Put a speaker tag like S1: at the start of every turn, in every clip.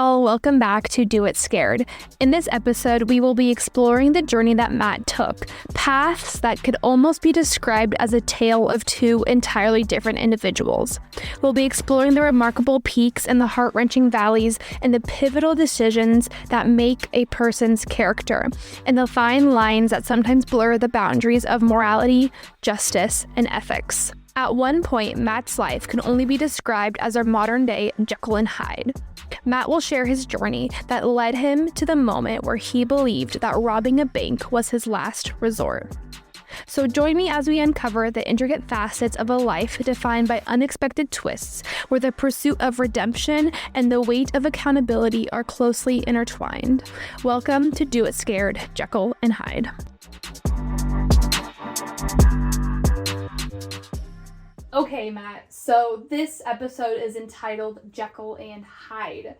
S1: y'all, welcome back to Do It Scared. In this episode, we will be exploring the journey that Matt took, paths that could almost be described as a tale of two entirely different individuals. We'll be exploring the remarkable peaks and the heart-wrenching valleys and the pivotal decisions that make a person's character, and the fine lines that sometimes blur the boundaries of morality, justice, and ethics. At one point, Matt's life can only be described as our modern-day Jekyll and Hyde. Matt will share his journey that led him to the moment where he believed that robbing a bank was his last resort. So join me as we uncover the intricate facets of a life defined by unexpected twists, where the pursuit of redemption and the weight of accountability are closely intertwined. Welcome to Do It Scared, Jekyll and Hyde. Okay, Matt, so this episode is entitled Jekyll and Hyde.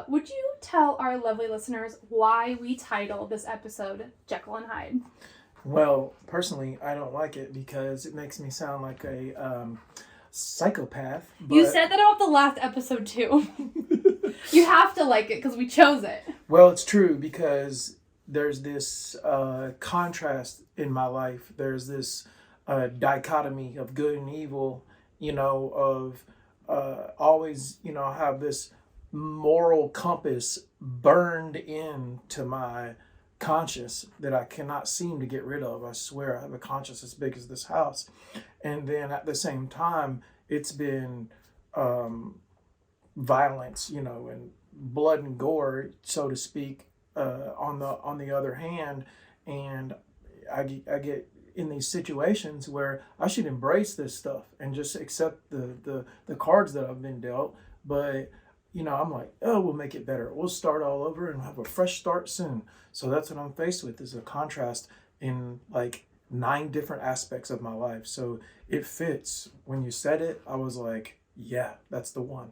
S1: Would you tell our lovely listeners why we titled this episode Jekyll and Hyde?
S2: Well, personally, I don't like it because it makes me sound like a psychopath. But...
S1: You said that about the last episode, too. You have to like it because we chose it.
S2: Well, it's true because there's this contrast in my life. There's this dichotomy of good and evil, of always, have this moral compass burned into my conscience that I cannot seem to get rid of. I swear I have a conscience as big as this house. And then at the same time, it's been violence, and blood and gore, so to speak, on the other hand. And I get in these situations where I should embrace this stuff and just accept the cards that I've been dealt. But, I'm like, oh, we'll make it better. We'll start all over and have a fresh start soon. So that's what I'm faced with, is a contrast in like 9 different aspects of my life. So it fits. When you said it, I was like, yeah, that's the one.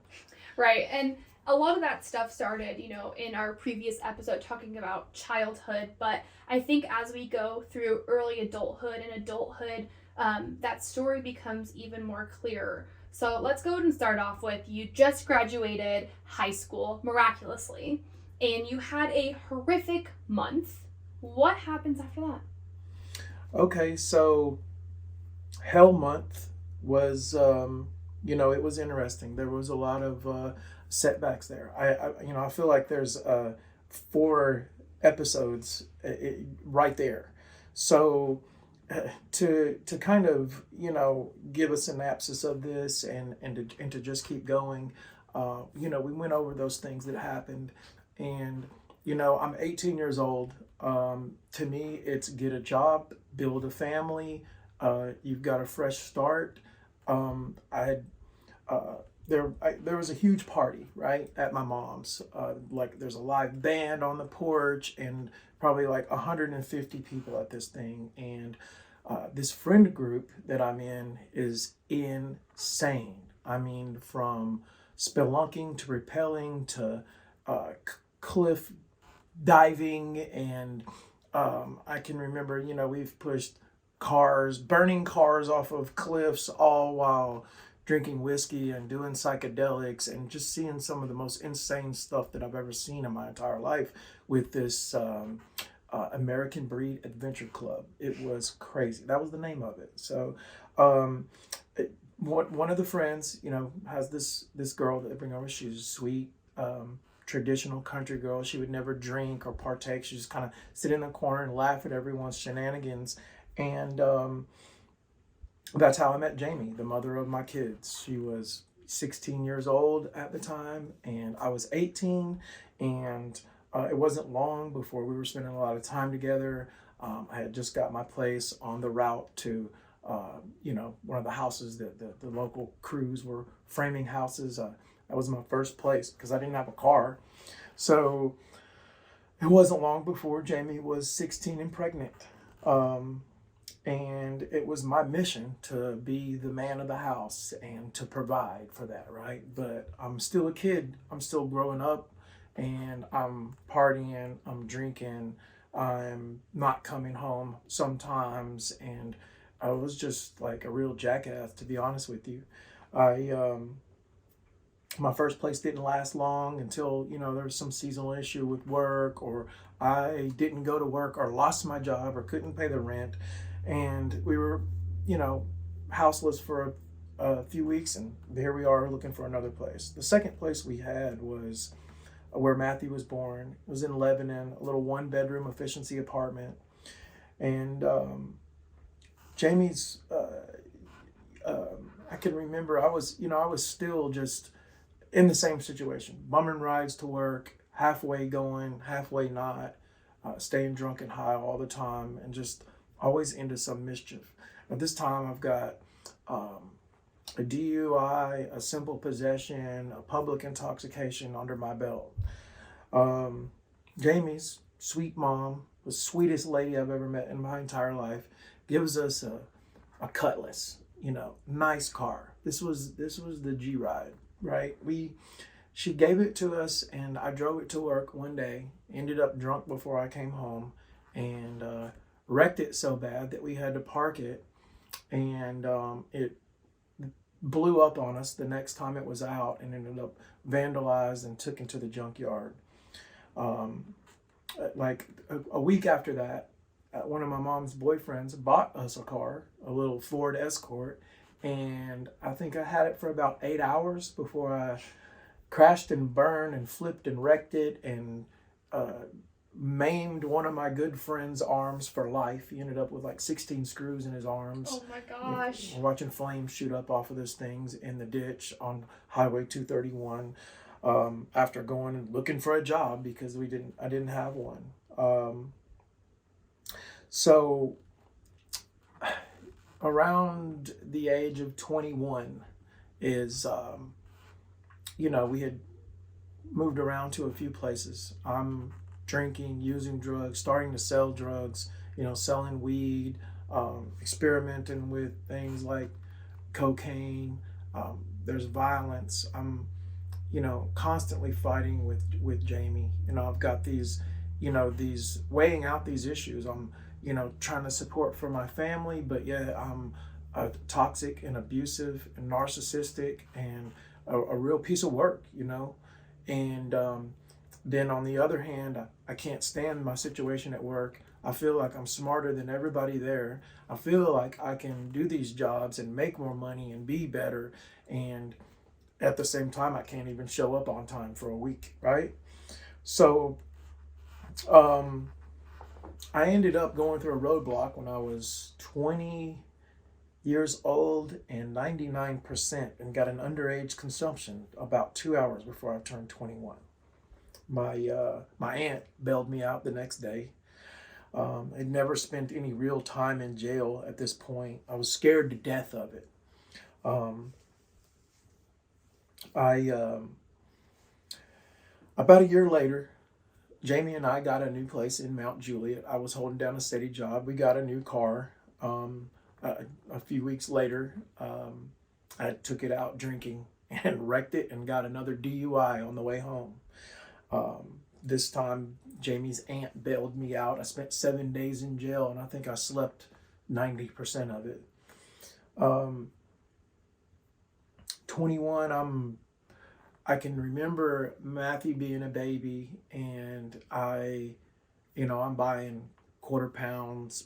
S1: Right. And a lot of that stuff started, in our previous episode talking about childhood. But I think as we go through early adulthood and adulthood, that story becomes even more clear. So let's go ahead and start off with, you just graduated high school miraculously, and you had a horrific month. What happens after that? Okay,
S2: so Hell Month was, it was interesting. There was a lot of setbacks there. I feel like there's 4 episodes right there. So to kind of give a synopsis of this and to just keep going, we went over those things that happened, and I'm 18 years old. To me, it's get a job, build a family. You've got a fresh start. There was a huge party, right, at my mom's. Like there's a live band on the porch and probably like 150 people at this thing. And this friend group that I'm in is insane. I mean, from spelunking to rappelling to cliff diving. And I can remember, we've pushed burning cars off of cliffs, all while drinking whiskey and doing psychedelics and just seeing some of the most insane stuff that I've ever seen in my entire life with this American Breed Adventure Club. It was crazy. That was the name of it. So one of the friends, has this girl that they bring over. She's a sweet, traditional country girl. She would never drink or partake. She just kind of sit in the corner and laugh at everyone's shenanigans. And that's how I met Jamie, the mother of my kids. She was 16 years old at the time, and I was 18, and it wasn't long before we were spending a lot of time together. I had just got my place on the route to, one of the houses that the local crews were framing houses. That was my first place because I didn't have a car. So it wasn't long before Jamie was 16 and pregnant. And it was my mission to be the man of the house and to provide for that, right? But I'm still a kid. I'm still growing up, and I'm partying, I'm drinking, I'm not coming home sometimes, and I was just like a real jackass, to be honest with you. my first place didn't last long until, there was some seasonal issue with work, or I didn't go to work, or lost my job, or couldn't pay the rent. And we were, you know, houseless for a few weeks, and here we are looking for another place. The second place we had was where Matthew was born. It was in Lebanon, a little 1-bedroom efficiency apartment. And Jamie's, I can remember I was still just in the same situation, bumming rides to work, halfway going, halfway not, staying drunk and high all the time, and just always into some mischief. At this time, I've got a DUI, a simple possession, a public intoxication under my belt. Jamie's sweet mom, the sweetest lady I've ever met in my entire life, gives us a Cutlass, nice car. This was the G ride, right? She gave it to us, and I drove it to work one day. Ended up drunk before I came home, and wrecked it so bad that we had to park it, and it blew up on us the next time it was out, and ended up vandalized and took into the junkyard. Like a week after that, one of my mom's boyfriends bought us a car, a little Ford Escort, and I think I had it for about 8 hours before I crashed and burned and flipped and wrecked it, and maimed one of my good friend's arms for life. He ended up with like 16 screws in his arms.
S1: Oh my gosh.
S2: We're watching flames shoot up off of those things in the ditch on Highway 231. After going and looking for a job because I didn't have one. So around the age of 21 is, we had moved around to a few places. I'm drinking, using drugs, starting to sell drugs, selling weed, experimenting with things like cocaine. There's violence. I'm constantly fighting with Jamie. I've got these weighing out these issues. I'm, trying to support for my family, but yeah, I'm toxic and abusive and narcissistic and a real piece of work, and then on the other hand, I can't stand my situation at work. I feel like I'm smarter than everybody there. I feel like I can do these jobs and make more money and be better, and at the same time, I can't even show up on time for a week, right? So I ended up going through a roadblock when I was 20 years old and 99%, and got an underage consumption about 2 hours before I turned 21. My aunt bailed me out the next day. I'd never spent any real time in jail at this point. I was scared to death of it. About a year later, Jamie and I got a new place in Mount Juliet. I was holding down a steady job. We got a new car. A few weeks later, I took it out drinking and wrecked it and got another DUI on the way home. This time, Jamie's aunt bailed me out. I spent 7 days in jail, and I think I slept 90% of it. 21, I can remember Matthew being a baby, and I'm buying quarter pounds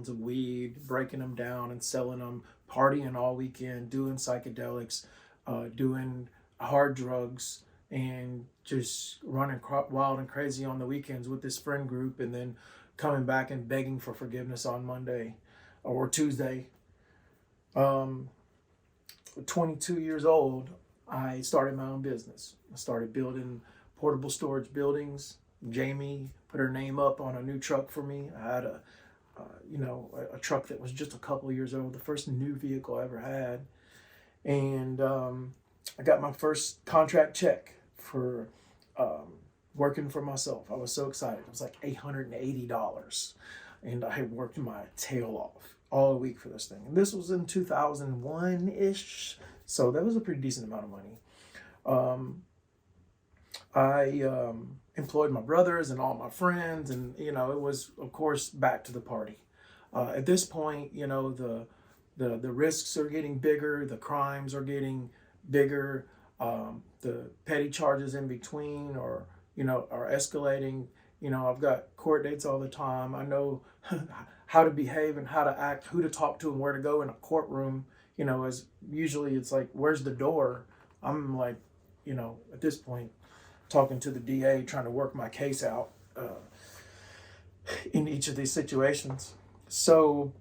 S2: of weed, breaking them down and selling them, partying all weekend, doing psychedelics, doing hard drugs, and just running wild and crazy on the weekends with this friend group, and then coming back and begging for forgiveness on Monday or Tuesday. 22 years old, I started my own business. I started building portable storage buildings. Jamie put her name up on a new truck for me. I had a truck that was just a couple of years old, the first new vehicle I ever had. And I got my first contract check for working for myself. I was so excited. It was like $880. And I had worked my tail off all week for this thing. And this was in 2001-ish. So that was a pretty decent amount of money. I employed my brothers and all my friends, and it was, of course, back to the party. At this point, the risks are getting bigger, the crimes are getting bigger. The petty charges in between are escalating. I've got court dates all the time. I know how to behave and how to act, who to talk to and where to go in a courtroom. As usually it's like, where's the door? I'm like, at this point, talking to the DA, trying to work my case out in each of these situations. So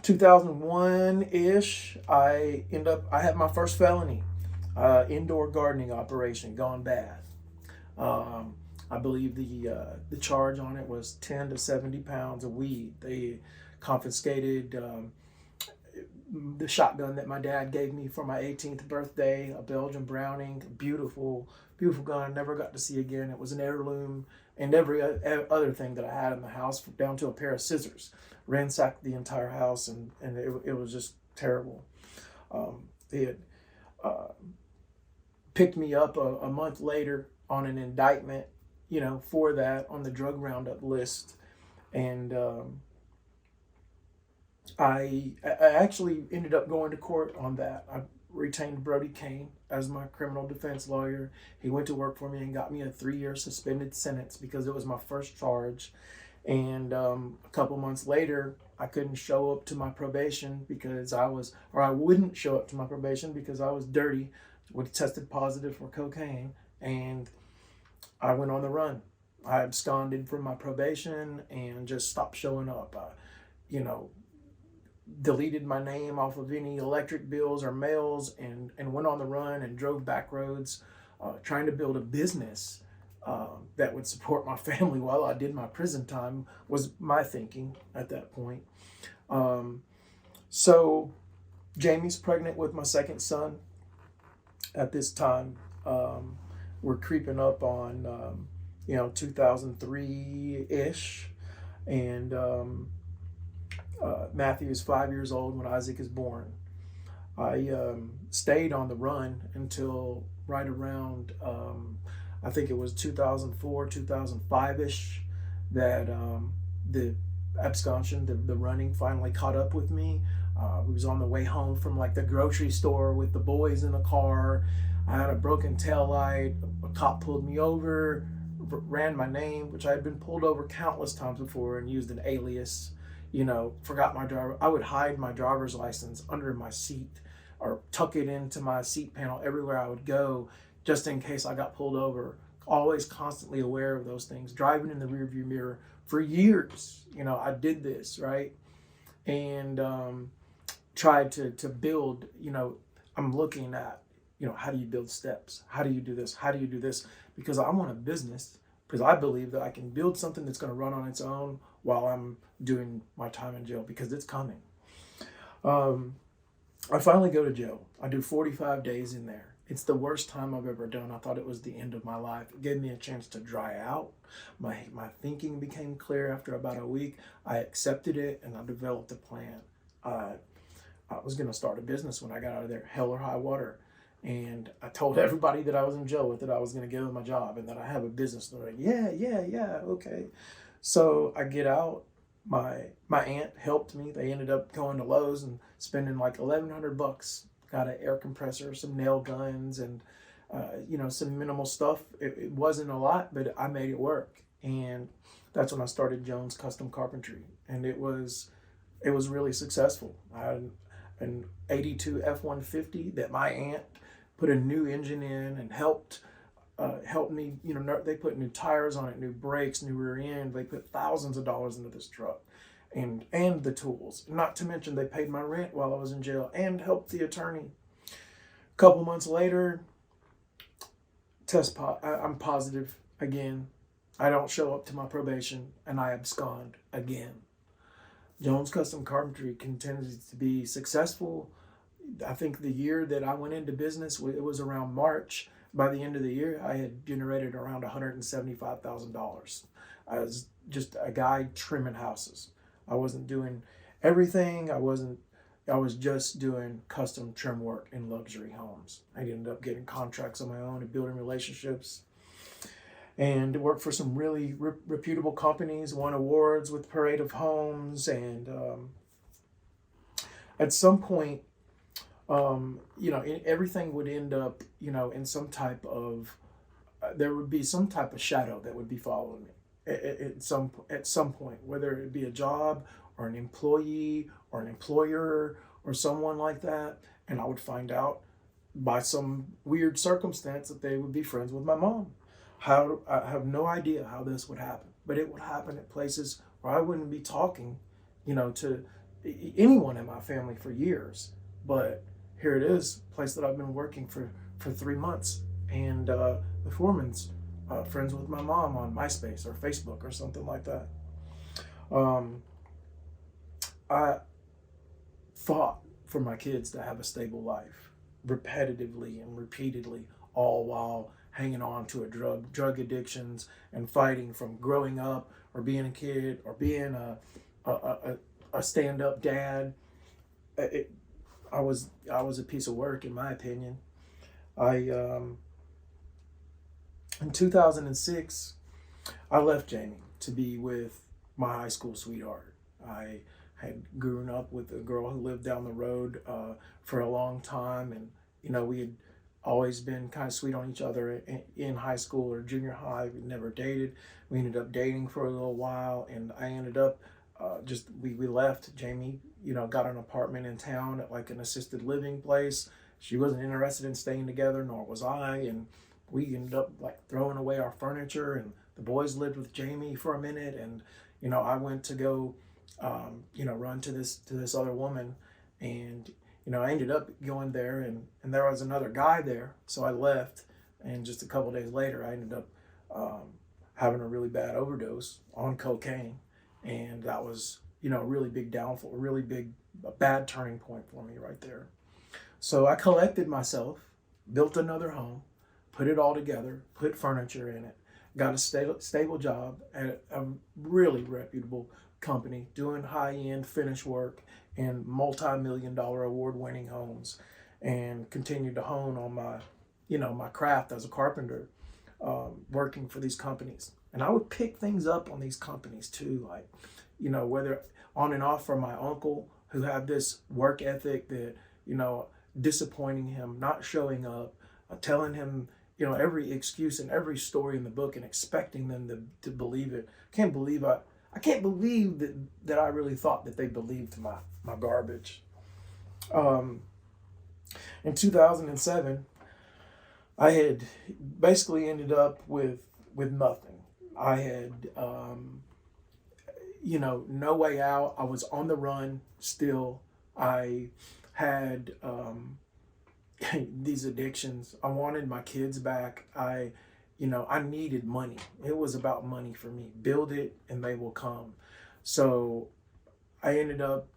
S2: 2001-ish, I had my first felony, indoor gardening operation gone bad. I believe the charge on it was 10 to 70 pounds of weed. They confiscated the shotgun that my dad gave me for my 18th birthday, a Belgian Browning, beautiful, beautiful gun I never got to see again. It was an heirloom, and every other thing that I had in the house, down to a pair of scissors. Ransacked the entire house, and it was just terrible. They had picked me up a month later on an indictment, for that on the drug roundup list. And I actually ended up going to court on that. I retained Brody Kane as my criminal defense lawyer. He went to work for me and got me a 3-year suspended sentence because it was my first charge. And a couple months later, I couldn't show up to my probation I wouldn't show up to my probation because I was dirty, tested positive for cocaine, and I went on the run. I absconded from my probation and just stopped showing up. Deleted my name off of any electric bills or mails, and went on the run and drove back roads, trying to build a business that would support my family while I did my prison time, was my thinking at that point. So Jamie's pregnant with my second son at this time. We're creeping up on 2003-ish, and Matthew is 5 years old when Isaac is born. I stayed on the run until right around I think it was 2004, 2005-ish, that the absconsion, the running finally caught up with me. We was on the way home from like the grocery store with the boys in the car. I had a broken tail light. A cop pulled me over, ran my name, which I had been pulled over countless times before, and used an alias. Forgot my driver. I would hide my driver's license under my seat or tuck it into my seat panel everywhere I would go, just in case I got pulled over. Always constantly aware of those things. Driving in the rearview mirror for years. I did this, right? And tried to build, I'm looking at, how do you build steps? How do you do this? How do you do this? Because I want a business, because I believe that I can build something that's going to run on its own while I'm doing my time in jail, because it's coming. I finally go to jail. I do 45 days in there. It's the worst time I've ever done. I thought it was the end of my life. It gave me a chance to dry out. My thinking became clear after about a week. I accepted it, and I developed a plan. I was going to start a business when I got out of there, hell or high water. And I told everybody that I was in jail with that I was going to give them a job and that I have a business. They're like, yeah, okay. So I get out. My aunt helped me. They ended up going to Lowe's and spending like $1,100. Got an air compressor, some nail guns, and some minimal stuff. It wasn't a lot, but I made it work. And that's when I started Jones Custom Carpentry, and it was really successful. I had an 82 F-150 that my aunt put a new engine in and helped me. They put new tires on it, new brakes, new rear end. They put thousands of dollars into this truck. And the tools. Not to mention they paid my rent while I was in jail and helped the attorney. A couple months later, I'm positive again. I don't show up to my probation, and I abscond again. Jones Custom Carpentry continues to be successful. I think the year that I went into business, it was around March. By the end of the year, I had generated around $175,000 as just a guy trimming houses. I wasn't doing everything. I was just doing custom trim work in luxury homes. I ended up getting contracts on my own and building relationships, and worked for some really reputable companies, won awards with Parade of Homes. And at some point, Everything would end up, in some type of, there would be some type of shadow that would be following me at some point, whether it be a job or an employee or an employer or someone like that. And I would find out by some weird circumstance that they would be friends with my mom. How I have no idea how this would happen, but it would happen at places where I wouldn't be talking, to anyone in my family for years. But here it is, a place that I've been working for 3 months, and the foreman's friends with my mom on MySpace or Facebook or something like that. Um, I fought for my kids to have a stable life, repetitively and repeatedly, all while hanging on to drug addictions and fighting from growing up or being a kid or being a stand-up dad. It, I was a piece of work, in my opinion. I In 2006, I left Jamie to be with my high school sweetheart. I had grown up with a girl who lived down the road for a long time, and we had always been kind of sweet on each other in high school or junior high. We never dated. We ended up dating for a little while, and I ended up we left. Jamie, got an apartment in town at like an assisted living place. She wasn't interested in staying together, nor was I, and we ended up like throwing away our furniture, and the boys lived with Jamie for a minute, and I went to go run to this other woman, and I ended up going there, and there was another guy there, so I left, and just a couple days later I ended up having a really bad overdose on cocaine, and that was a really big downfall, a bad turning point for me right there. So I collected myself, built another home, put it all together, put furniture in it, got a stable job at a really reputable company doing high-end finish work in multi-million-dollar award-winning homes, and continued to hone on my craft as a carpenter, working for these companies. And I would pick things up on these companies too, like, whether on and off from my uncle, who had this work ethic that, disappointing him, not showing up, telling him, every excuse and every story in the book and expecting them to believe it. I can't believe that I really thought that they believed my garbage. In 2007, I had basically ended up with nothing. I had, no way out. I was on the run still. I had these addictions. I wanted my kids back. I needed money. It was about money for me. Build it and they will come. So I ended up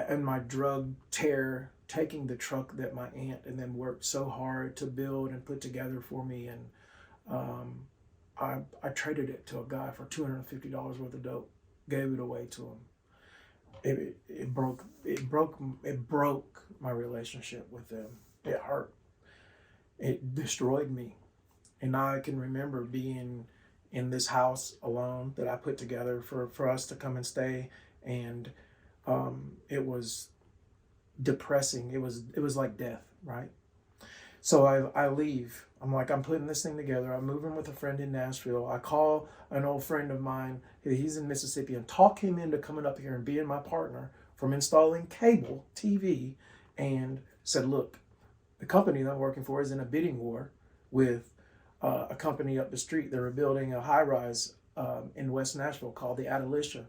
S2: in my drug tear taking the truck that my aunt and them worked so hard to build and put together for me, and I traded it to a guy for $250 worth of dope. Gave it away to him. It broke my relationship with them. It hurt. It destroyed me. And I can remember being in this house alone that I put together for us to come and stay, and it was depressing. It was like death, right? So I leave. I'm like, I'm putting this thing together. I'm moving with a friend in Nashville. I call an old friend of mine, he's in Mississippi, and talk him into coming up here and being my partner from installing cable TV, and said, look, the company that I'm working for is in a bidding war with a company up the street. They were building a high-rise in West Nashville called the Adelicia.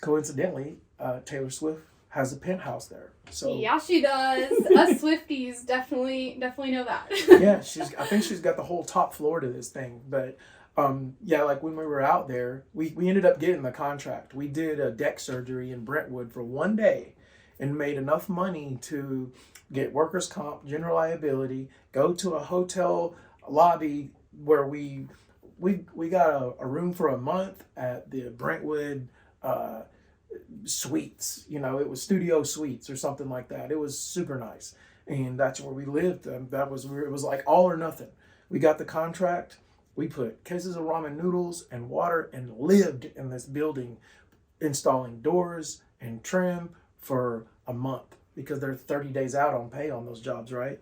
S2: Coincidentally, Taylor Swift has a penthouse there. So
S3: yeah, she does. Us Swifties definitely know that.
S2: Yeah, I think she's got the whole top floor to this thing. But like when we were out there, we ended up getting the contract. We did a deck surgery in Brentwood for one day and made enough money to get workers' comp, general liability, go to a hotel lobby where we got a room for a month at the Brentwood Suites. It was Studio Suites or something like that. It was super nice, and that's where we lived. It was like all or nothing. We got the contract. We put cases of ramen noodles and water and lived in this building, installing doors and trim for a month because they're 30 days out on pay on those jobs, right?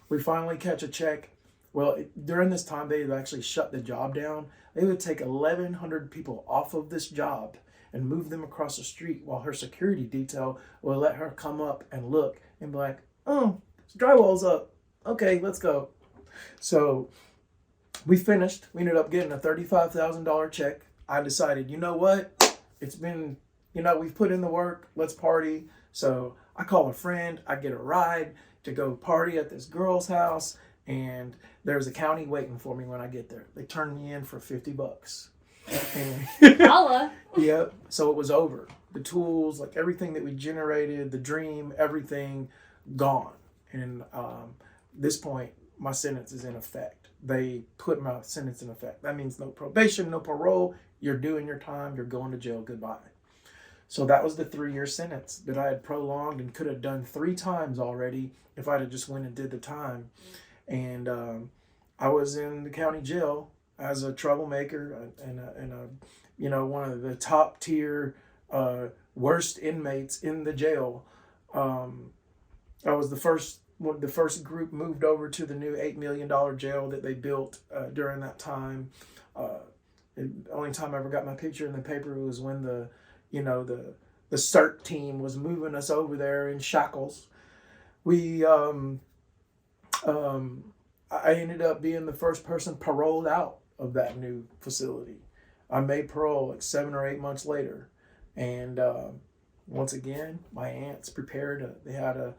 S2: We finally catch a check. Well, during this time, they would actually shut the job down. They would take 1,100 people off of this job and move them across the street while her security detail will let her come up and look and be like, oh, drywall's up. Okay, let's go. So we finished. We ended up getting a $35,000 check. I decided, you know what? It's been, we've put in the work. Let's party. So I call a friend. I get a ride to go party at this girl's house. And there's a county waiting for me when I get there. They turned me in for $50.
S3: Holla.
S2: Yep. So it was over. The tools, like everything that we generated, the dream, everything gone. And this point, my sentence is in effect. They put my sentence in effect. That means no probation, no parole. You're doing your time. You're going to jail. Goodbye. So that was the 3-year sentence that I had prolonged and could have done 3 times already if I'd have just went and did the time. And I was in the county jail as a troublemaker and one of the top tier worst inmates in the jail. I was the first group moved over to the new $8 million jail that they built during that time. The only time I ever got my picture in the paper was when the CERT team was moving us over there in shackles. I ended up being the first person paroled out of that new facility. I made parole like 7 or 8 months later. And once again, my aunts prepared. They had a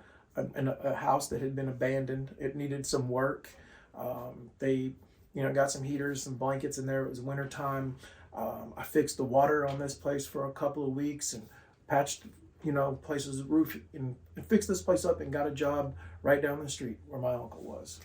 S2: house that had been abandoned. It needed some work. They got some heaters, some blankets in there. It was wintertime. I fixed the water on this place for a couple of weeks and patched places roof and fixed this place up and got a job right down the street where my uncle was.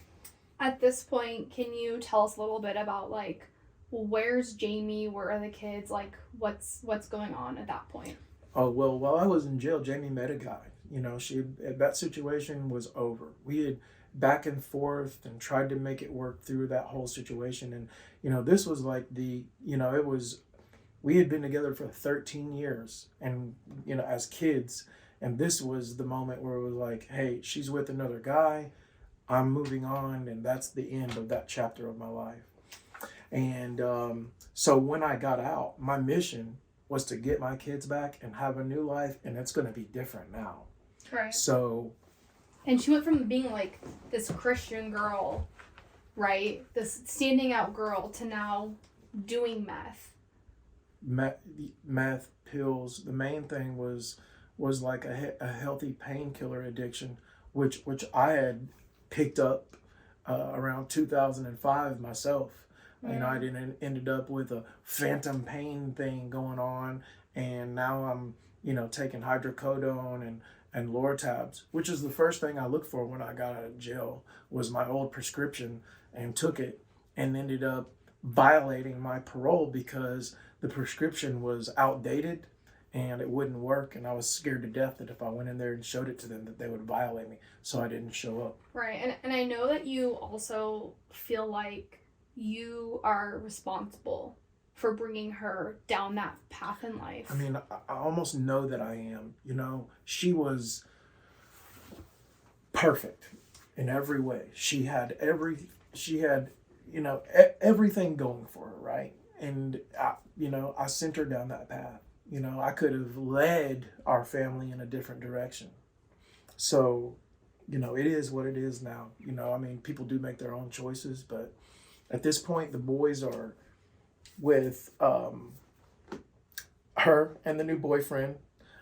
S3: At this point, can you tell us a little bit about like where's Jamie? Where are the kids? Like what's going on at that point?
S2: Oh well, while I was in jail, Jamie met a guy. That situation was over. We had back and forth and tried to make it work through that whole situation. And this was like we had been together for 13 years and as kids, and this was the moment where it was like, hey, she's with another guy, I'm moving on, and that's the end of that chapter of my life. And so when I got out, my mission was to get my kids back and have a new life, and it's going to be different now.
S3: Right.
S2: So.
S3: And she went from being like this Christian girl, right? This standing out girl to now doing meth.
S2: Meth, pills. The main thing was like a healthy painkiller addiction, which I had picked up around 2005 myself. I ended up with a phantom pain thing going on, and now I'm taking hydrocodone and Lortabs, which is the first thing I looked for when I got out of jail, was my old prescription, and took it and ended up violating my parole because the prescription was outdated and it wouldn't work, and I was scared to death that if I went in there and showed it to them that they would violate me, so I didn't show up.
S3: Right, and I know that you also feel like you are responsible for bringing her down that path in life.
S2: I mean, I almost know that I am. She was perfect in every way. She had everything going for her, right? And I sent her down that path. I could have led our family in a different direction. So, it is what it is now. People do make their own choices, but at this point, the boys are with her and the new boyfriend.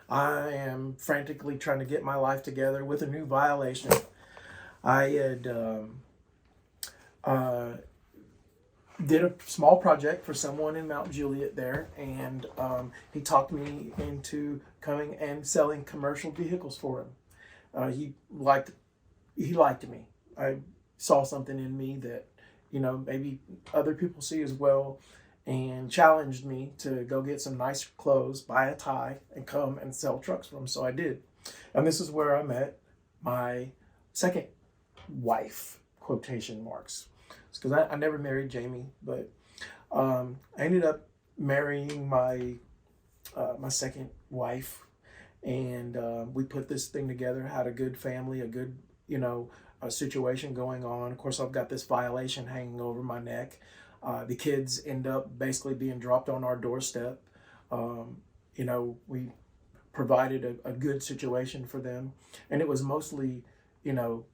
S2: I am frantically trying to get my life together with a new violation. I had did a small project for someone in Mount Juliet there, and he talked me into coming and selling commercial vehicles for him. He liked me. I saw something in me that maybe other people see as well, and challenged me to go get some nice clothes, buy a tie, and come and sell trucks for him. So I did. And this is where I met my second wife, quotation marks. It's because I never married Jamie, but I ended up marrying my second wife, And we put this thing together, had a good family, a good, a situation going on. Of course, I've got this violation hanging over my neck. The kids end up basically being dropped on our doorstep. We provided a good situation for them. And it was mostly,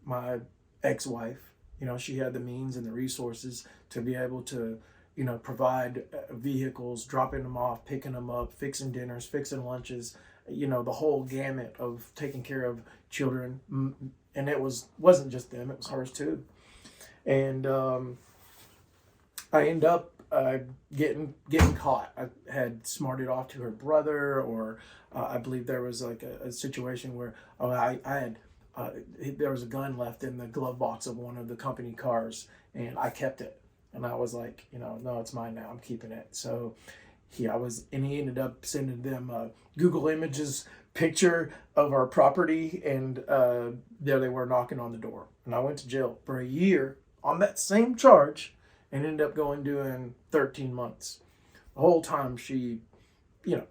S2: my ex-wife. She had the means and the resources to be able to, provide vehicles, dropping them off, picking them up, fixing dinners, fixing lunches, the whole gamut of taking care of children. And it wasn't just them, it was hers too. And I end up getting caught. I had smarted off to her brother, or I believe there was like a situation where I had there was a gun left in the glove box of one of the company cars, and I kept it. And I was like, no, it's mine now. I'm keeping it. So he ended up sending them a Google Images picture of our property, and there they were knocking on the door. And I went to jail for a year on that same charge, and ended up doing 13 months. The whole time she,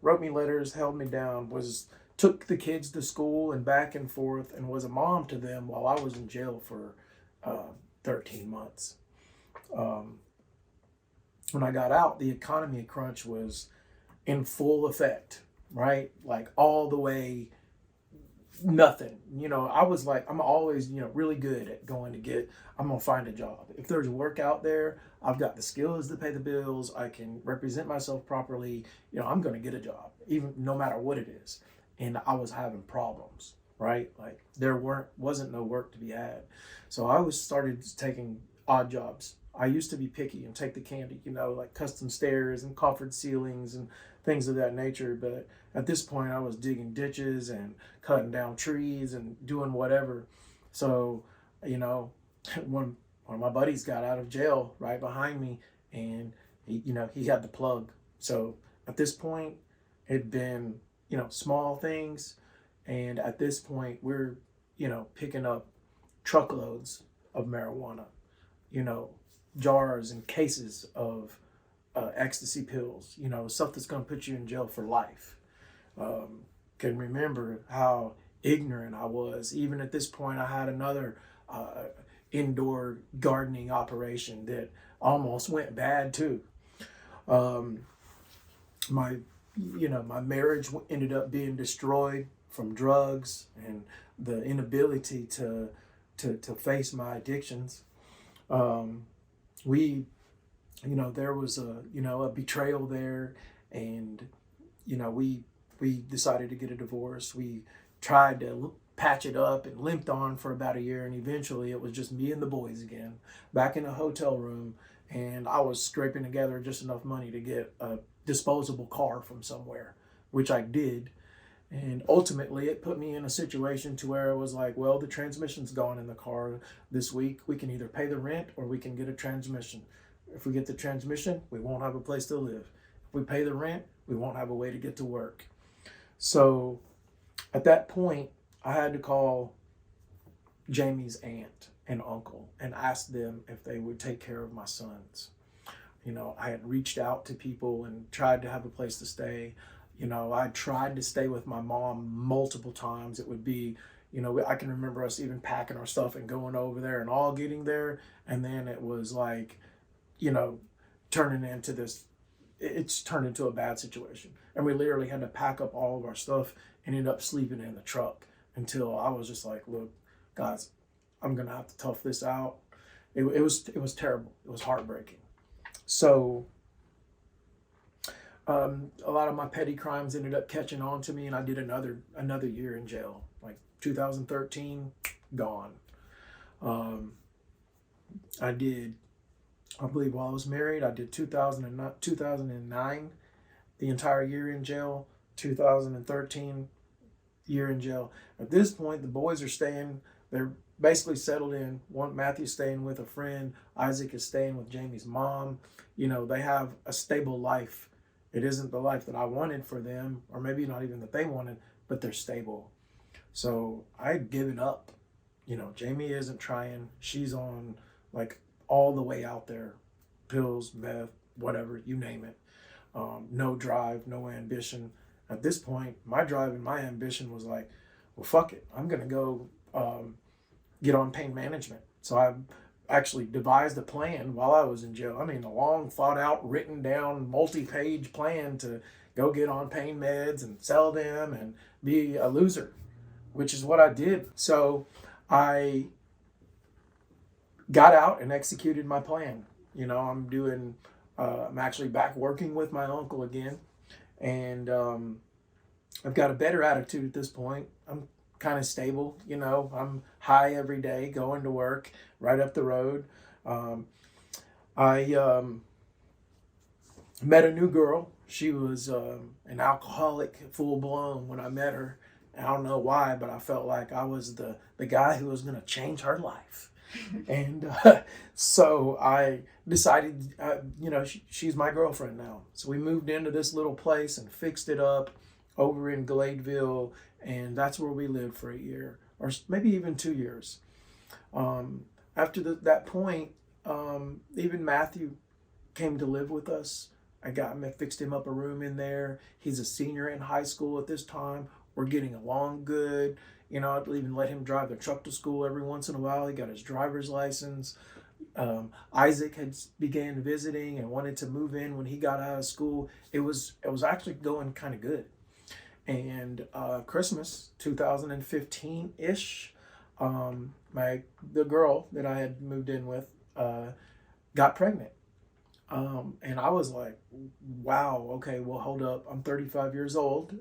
S2: wrote me letters, held me down, took the kids to school and back and forth, and was a mom to them while I was in jail for 13 months. When I got out, the economy crunch was in full effect, right? Like all the way, nothing. I was like, I'm always, really good at I'm going to find a job. If there's work out there, I've got the skills to pay the bills. I can represent myself properly. I'm going to get a job, even no matter what it is. And I was having problems, right? Like there wasn't no work to be had. So I started taking odd jobs. I used to be picky and take the candy, like custom stairs and coffered ceilings and things of that nature. But at this point, I was digging ditches and cutting down trees and doing whatever. So, one of my buddies got out of jail right behind me, and he had the plug. So at this point, it'd been, small things. And at this point, we're, picking up truckloads of marijuana, jars and cases of ecstasy pills, stuff that's going to put you in jail for life. Can remember how ignorant I was. Even at this point, I had another indoor gardening operation that almost went bad too. My marriage ended up being destroyed from drugs and the inability to face my addictions. There was a betrayal there, and we decided to get a divorce. We tried to patch it up and limped on for about a year, and eventually it was just me and the boys again, back in a hotel room, and I was scraping together just enough money to get a disposable car from somewhere, which I did. And ultimately, it put me in a situation to where it was like, well, the transmission's gone in the car this week. We can either pay the rent or we can get a transmission. If we get the transmission, we won't have a place to live. If we pay the rent, we won't have a way to get to work. So at that point, I had to call Jamie's aunt and uncle and ask them if they would take care of my sons. I had reached out to people and tried to have a place to stay. I tried to stay with my mom multiple times. It would be, I can remember us even packing our stuff and going over there and all getting there. And then it was like, turning into this, it's turned into a bad situation. And we literally had to pack up all of our stuff and end up sleeping in the truck until I was just like, look, guys, I'm going to have to tough this out. It was terrible. It was heartbreaking. So a lot of my petty crimes ended up catching on to me, and I did another year in jail. Like 2013, gone. I believe while I was married, I did 2009, the entire year in jail. 2013, year in jail. At this point, the boys are staying. They're basically settled in. Matthew's staying with a friend. Isaac is staying with Jamie's mom. They have a stable life. It isn't the life that I wanted for them, or maybe not even that they wanted, but they're stable. So I had given up. Jamie isn't trying. She's on like all the way out there. Pills, meth, whatever, you name it. No drive, no ambition. At this point, my drive and my ambition was like, well, fuck it. I'm going to go get on pain management. So I actually devised a plan while I was in jail. I mean, a long, thought out, written down, multi-page plan to go get on pain meds and sell them and be a loser, which is what I did. So I got out and executed my plan. I'm actually back working with my uncle again. And I've got a better attitude at this point. I'm kind of stable, I'm high every day, going to work right up the road. I met a new girl. She was an alcoholic, full blown when I met her. I don't know why, but I felt like I was the guy who was going to change her life. And so I decided, she's my girlfriend now. So we moved into this little place and fixed it up over in Gladeville. And that's where we lived for a year, or maybe even 2 years. After that point, even Matthew came to live with us. I fixed him up a room in there. He's a senior in high school at this time. We're getting along good. I'd even let him drive the truck to school every once in a while. He got his driver's license. Isaac had began visiting and wanted to move in when he got out of school. It was actually going kind of good. And Christmas 2015-ish, the girl that I had moved in with got pregnant. And I was like, wow, okay, well, hold up. I'm 35 years old.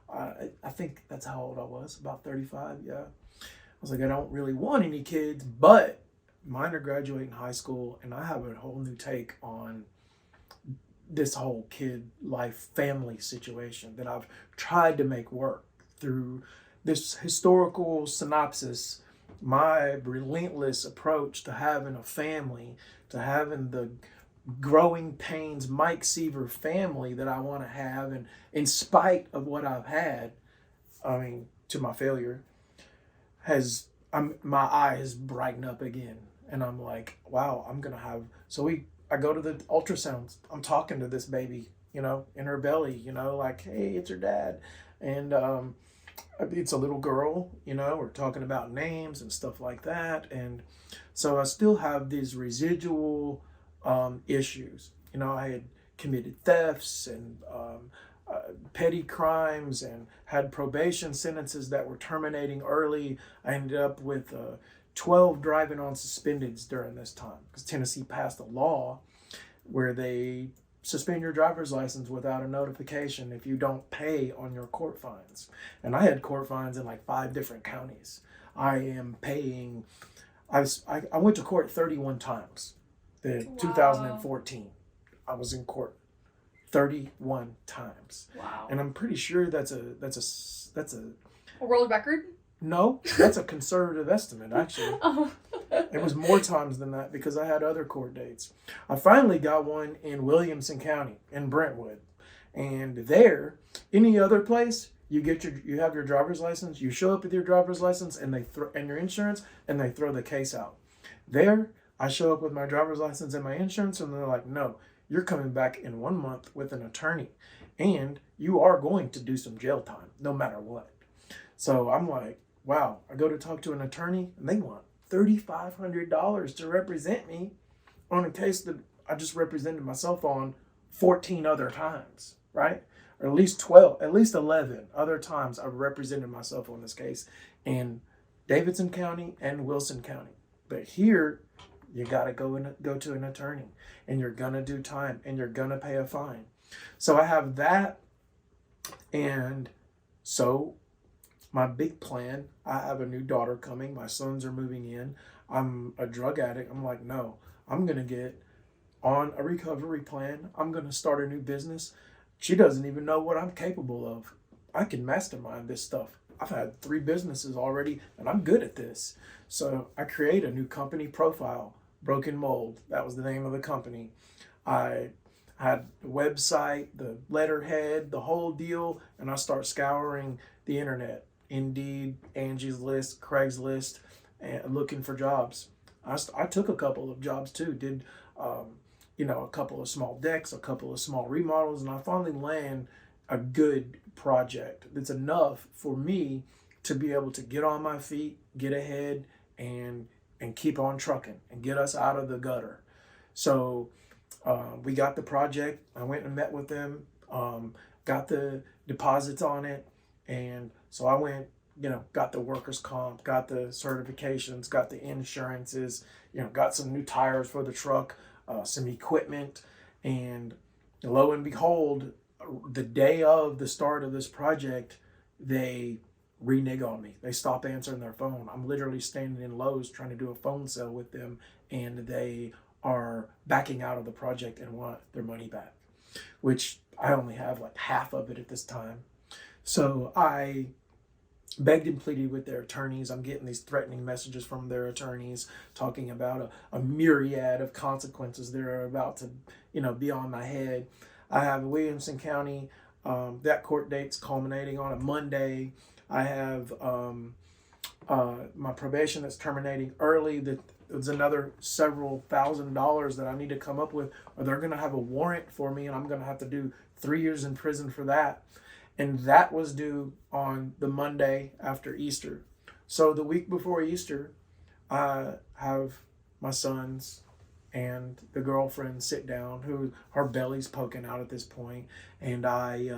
S2: I think that's how old I was, about 35, yeah. I was like, I don't really want any kids, but mine are graduating high school, and I have a whole new take on this whole kid life family situation that I've tried to make work through this historical synopsis. My relentless approach to having a family, to having the growing pains Mike Seaver family that I want to have, and in spite of what I've had, to my failure, my eyes brighten up again, and I'm like, wow, I'm gonna have. I go to the ultrasounds. I'm talking to this baby, in her belly, like, hey, it's her dad, and it's a little girl, we're talking about names and stuff like that, and so I still have these residual issues. I had committed thefts and petty crimes and had probation sentences that were terminating early. I ended up with 12 driving on suspendeds during this time because Tennessee passed a law where they suspend your driver's license without a notification if you don't pay on your court fines. And I had court fines in like 5 different counties. I am paying. I went to court 31 times. Wow. 2014, I was in court 31 times.
S3: Wow.
S2: And I'm pretty sure that's a
S3: world record?
S2: No, that's a conservative estimate, actually.
S3: Oh.
S2: It was more times than that because I had other court dates. I finally got one in Williamson County in Brentwood. And there, any other place, you have your driver's license, you show up with your driver's license and and your insurance, and they throw the case out. There, I show up with my driver's license and my insurance, and they're like, no, you're coming back in 1 month with an attorney, and you are going to do some jail time, no matter what. So I'm like, wow, I go to talk to an attorney, and they want $3,500 to represent me on a case that I just represented myself on 14 other times, right? Or at least 11 other times I've represented myself on this case in Davidson County and Wilson County. But here, you got to go to an attorney, and you're going to do time, and you're going to pay a fine. So I have that, and so my big plan, I have a new daughter coming. My sons are moving in. I'm a drug addict. I'm like, no, I'm going to get on a recovery plan. I'm going to start a new business. She doesn't even know what I'm capable of. I can mastermind this stuff. I've had 3 businesses already, and I'm good at this. So I create a new company profile, Broken Mold. That was the name of the company. I had the website, the letterhead, the whole deal, and I start scouring the internet. Indeed, Angie's List, Craigslist, and looking for jobs. I took a couple of jobs too, did a couple of small decks, a couple of small remodels, and I finally land a good project that's enough for me to be able to get on my feet, get ahead, and keep on trucking and get us out of the gutter. So we got the project. I went and met with them, got the deposits on it. And so I went, got the workers' comp, got the certifications, got the insurances, got some new tires for the truck, some equipment. And lo and behold, the day of the start of this project, they renege on me. They stop answering their phone. I'm literally standing in Lowe's trying to do a phone sale with them, and they are backing out of the project and want their money back, which I only have like half of it at this time. So I begged and pleaded with their attorneys. I'm getting these threatening messages from their attorneys talking about a myriad of consequences that are about to, be on my head. I have Williamson County, that court date's culminating on a Monday. I have my probation that's terminating early. There's another several $1,000s that I need to come up with, or they're going to have a warrant for me, and I'm going to have to do 3 years in prison for that. And that was due on the Monday after Easter. So the week before Easter, I have my sons and the girlfriend sit down, who her belly's poking out at this point, and I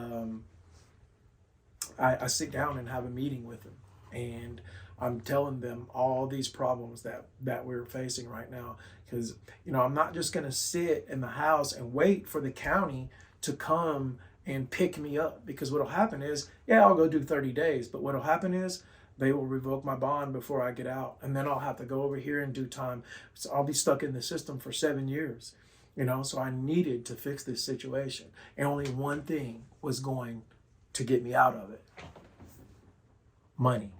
S2: sit down and have a meeting with them, and I'm telling them all these problems that we're facing right now, because I'm not just going to sit in the house and wait for the county to come and pick me up, because what'll happen is, I'll go do 30 days, but what'll happen is they will revoke my bond before I get out, and then I'll have to go over here and do time. So I'll be stuck in the system for 7 years, so I needed to fix this situation, and only one thing was going to get me out of it: money.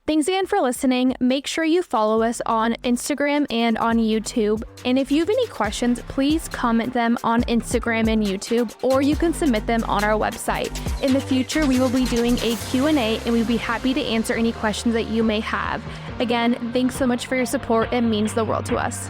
S1: Thanks again for listening. Make sure you follow us on Instagram and on YouTube. And if you have any questions, please comment them on Instagram and YouTube, or you can submit them on our website. In the future, we will be doing a Q&A, and we'd be happy to answer any questions that you may have. Again, thanks so much for your support. It means the world to us.